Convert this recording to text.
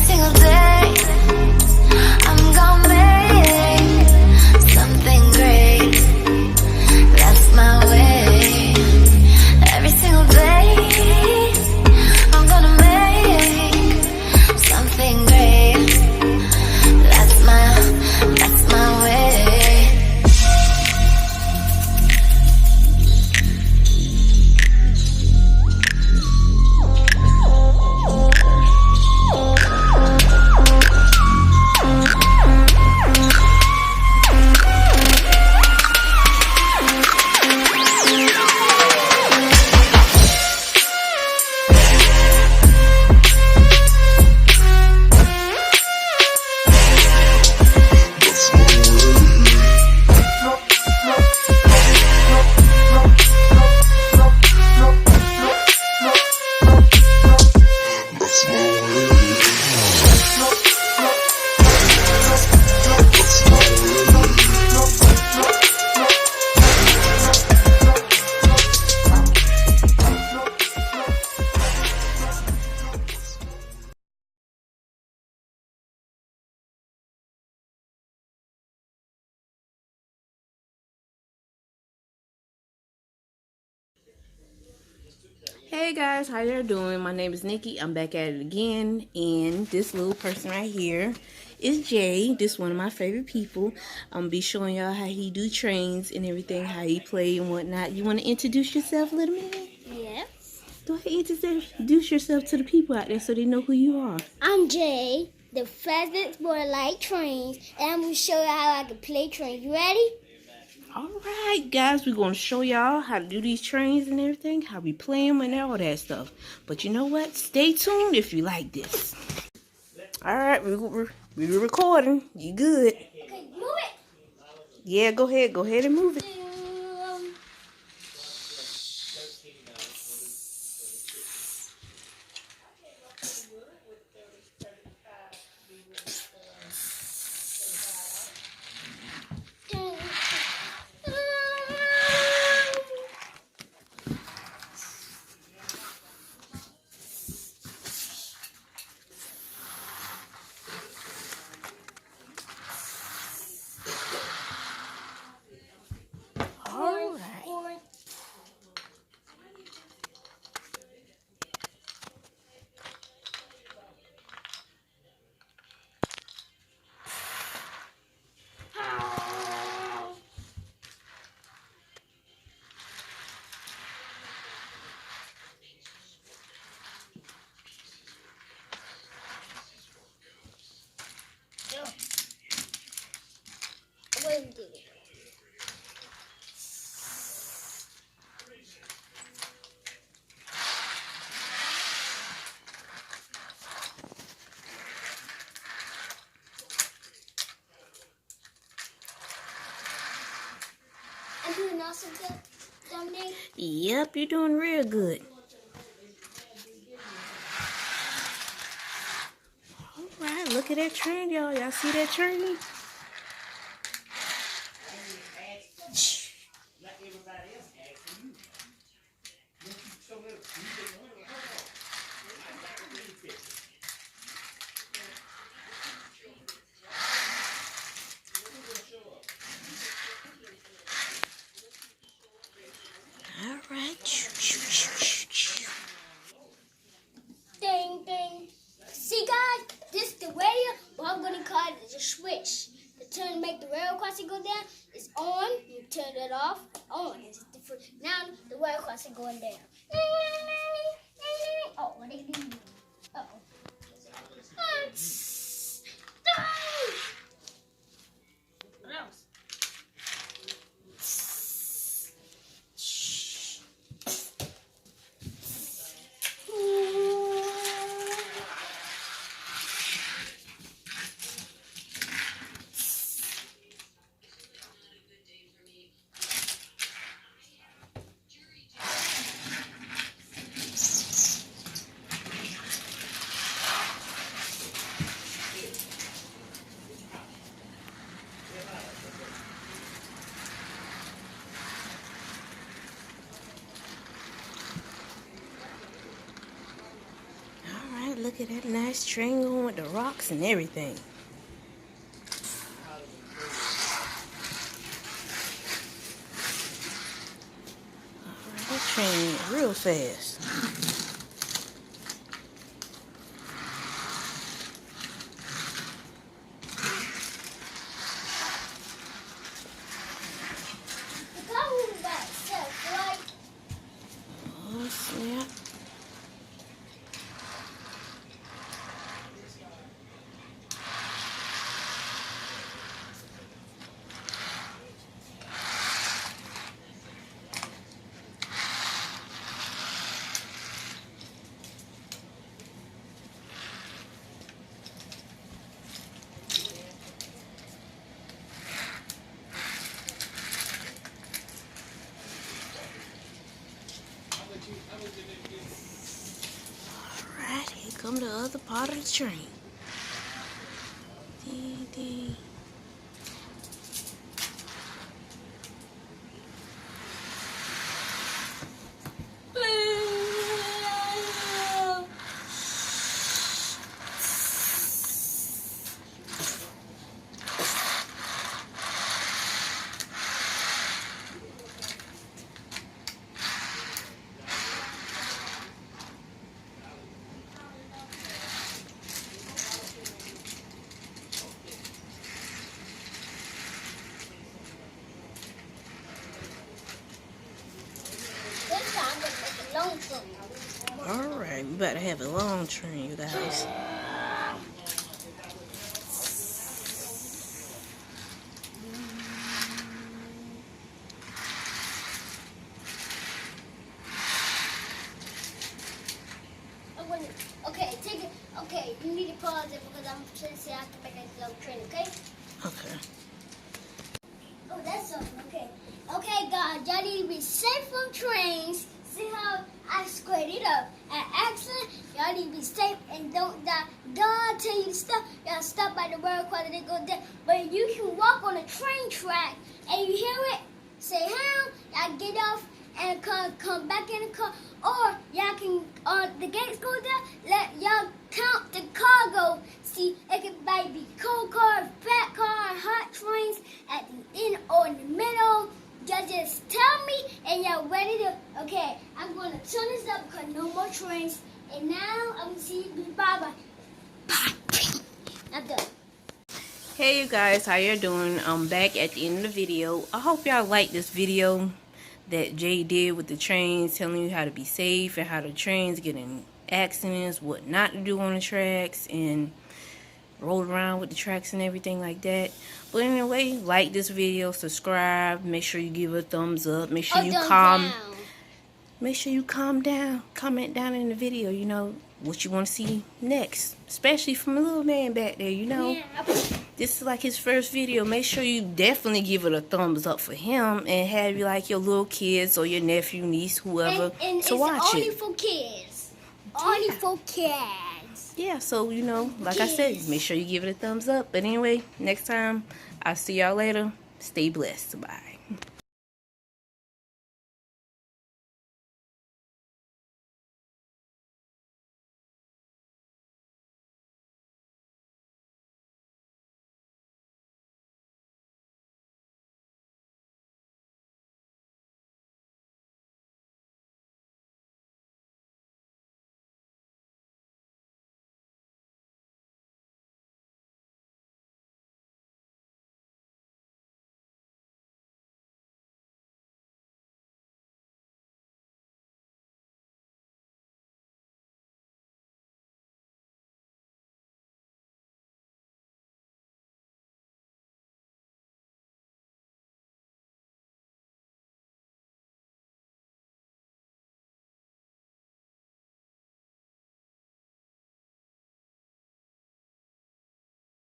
single day I'm gonna make something great. That's my way. Every single day I'm gonna make something great. That's my way. Hey guys, how y'all doing? My name is Nikki. I'm back at it again, and this little person right here is Jay. This is one of my favorite people. I'm gonna be showing y'all how he do trains and everything, how he play and whatnot. You want to introduce yourself, little man? Yes. Go ahead, introduce yourself to the people out there so they know who you are. I'm Jay, the fastest boy like trains, and I'm going to show you how I can play trains. You ready? Alright guys, we're going to show y'all how to do these trains and everything, how we play them and all that stuff. But you know what? Stay tuned if you like this. Alright, we're recording. You good? Okay, move it. Yeah, go ahead and move it. I'm doing awesome down there. Yep, you're doing real good. Alright, look at that train, y'all. Y'all see that train? Alright. Ding, ding. See, guys, this is the radio. What I'm going to call it is a switch. The turn to make the rail crossing go down is on. You turn it off. On. It's different. Now the rail crossing going down. Oh, what are you doing? Uh-oh. What else? look at that nice train going with the rocks and everything. Alright, that train went real fast. The car moving by itself, right? Oh, snap. Alright, here come the other part of the train. Ding, ding. This time I'm gonna make a long train. Alright, we about to have a long train, you guys. Okay, take it. Okay, you need to pause it because I'm trying to say I have to make a long train, okay? Okay. Oh, that's something, okay. Okay, guys, y'all need to be safe from trains. See how I squared it up. At accident, y'all need to be safe and don't die. God tell you to stop. Y'all stop by the road crossing and go there. But you can walk on a train track and you hear it, say how, y'all get off and come back in the car. Or y'all can, the gates go there, let y'all count the cargo. See, it can be cold cars, fat cars, hot trains at the end or in the middle. Y'all just tell me and y'all ready to, okay, I'm going to turn this up because no more trains. And now I'm going to see you. Bye-bye. Bye. I'm done. Hey you guys, how you doing? I'm back at the end of the video. I hope y'all like this video that Jay did with the trains, telling you how to be safe and how the trains get in accidents, what not to do on the tracks, and roll around with the tracks and everything like that. But anyway, like this video, subscribe, make sure you give a thumbs up, make sure you calm down, comment down in the video, you know, what you want to see next, especially from a little man back there, you know. Yeah. This is like his first video. Make sure you definitely give it a thumbs up for him and have you like your little kids or your nephew, niece, whoever and to watch it's only it. for kids. Only for kids. Yeah, so you know, like I said, make sure you give it a thumbs up. But anyway, next time, I'll see y'all later. Stay blessed. Bye.